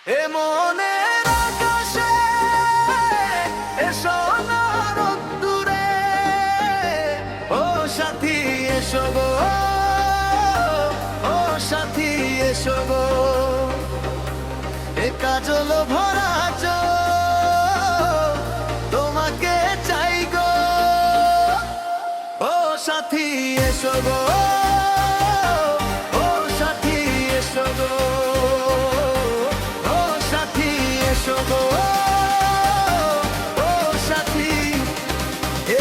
এ মনের আকাশে এসো না রোদ্দুরে, ও সাথী এসো গো, ও সাথী এসো গো। এ কাজল ভরা চোখ তোমাকে চাই গো, ও সাথী এসো গো, ও সাথী এসো গো, ও সাথী এসো গো, ও সাথী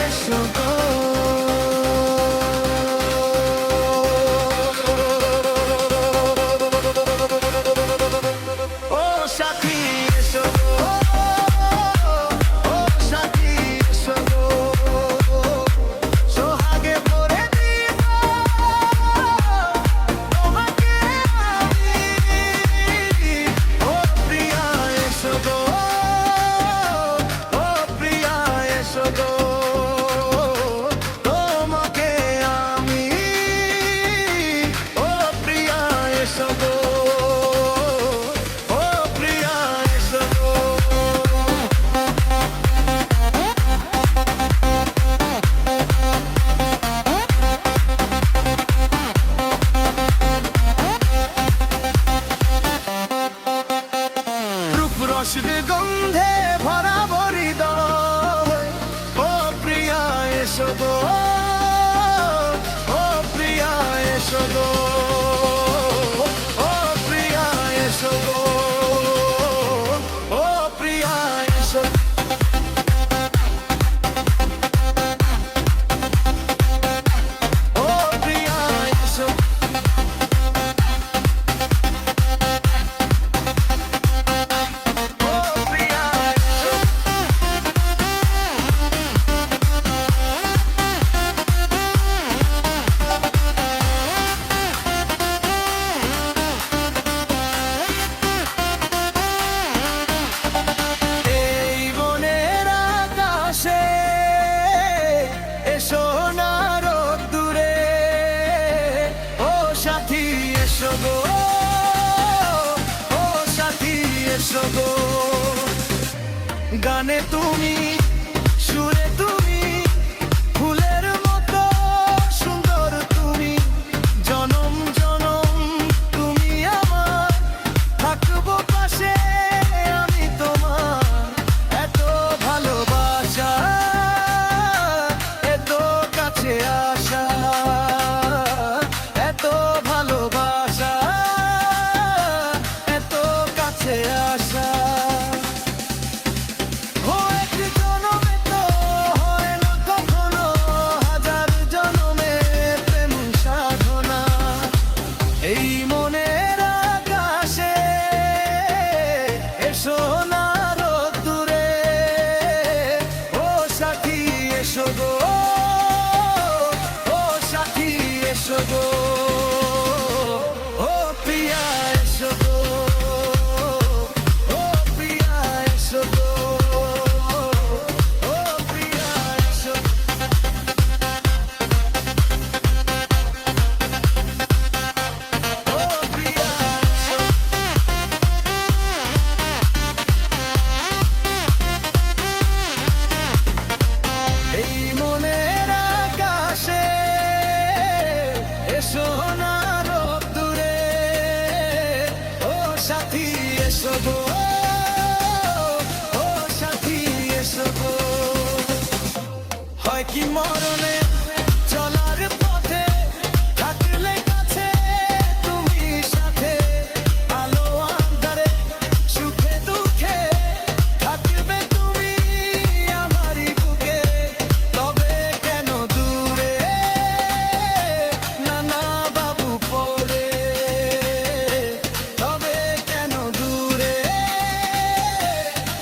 এসো গো। ও সাথী এসো গো, ও সাথী এসো গো, সোহাগে ভরে দিব তোমাকে আমি। ও প্রিয়া এসো গো, ও প্রিয়া এসো গো, তোমাকে আমি। ও প্রিয়া এসো গো, ও প্রিয়া এসো গো। রূপরসের গন্ধে ভরা হৃদয়, ও প্রিয়া এসো গো, ও প্রিয়া এসো গো, ও প্রিয়া এসো গো, ও প্রিয়া এসো। ও প্রিয়া এসো, ও প্রিয়া এসো। এই বনের আকাশে এসো না রোদ্দুরে, ও সাথী এসো গো, ও সাথী এসো গো। গানে তুমি, সুরে তুমি, ফুলের মতো সুন্দর তুমি। জনম জনম তুমি আমার, থাকবো পাশে আমি তোমার। এত ভালোবাসা, এত কাছে আসা, এত ভালোবাসা, এত কাছে আসা। ও এক জনমে তো হয় না কখনো, হাজার জনমে প্রেম সাধনা। এই মনের আকাশে এসো না রোদ্দুরে, ও সাথী এসো গো, ও সাথী এসো গো, ও প্রিয়া এসো গো, ও প্রিয়া এসো গো, ও প্রিয়া এসো। ও প্রিয়া এসো। এই মনের আকাশে এসো না রোদ্দুরে, ও সাথী এসো গো, ও সাথী এসো গো। হয় কি মরণে চলার পথে, থাকলে কাছে তুমি সাথে। আলো আঁধারে, সুখে দুঃখে, থাকবে তুমি আমারই বুকে। তবে কেন দূরে, নানা বাবু পড়ে। তবে কেন দূরে,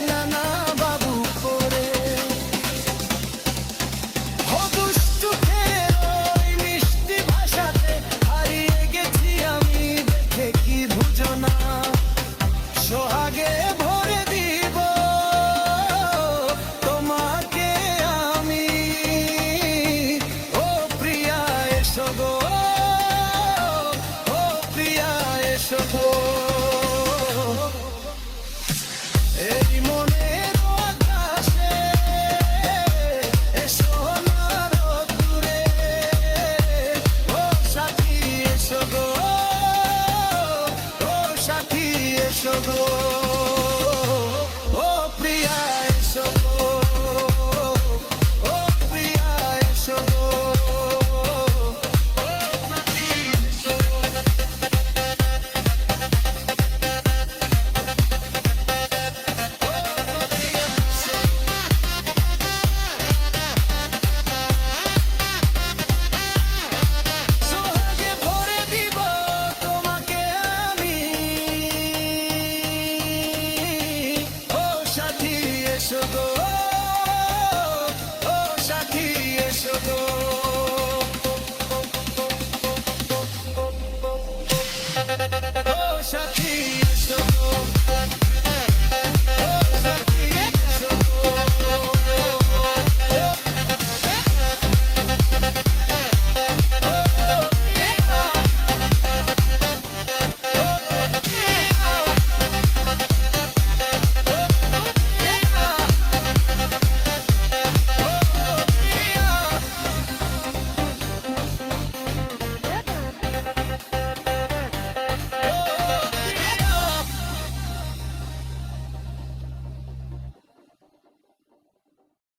নানা বাবু পড়ে। ও দুষ্টু খেয়ে ওই মিষ্টি ভাষাতে হারিয়ে গেছি আমি, দেখে কি বুঝো না। সোহাগে ভরে দিব তোমাকে আমি। ও প্রিয়া এসো গো, ও প্রিয়া এসো গো, এসো গো, ও প্রিয়া এসো গো, ও প্রিয়া এসো গো, সোহাগে ভরে দিব তোমাকে আমি, ও সাথী এসো গো, ও সাথী এসো গো, ও সাথী এসো গো।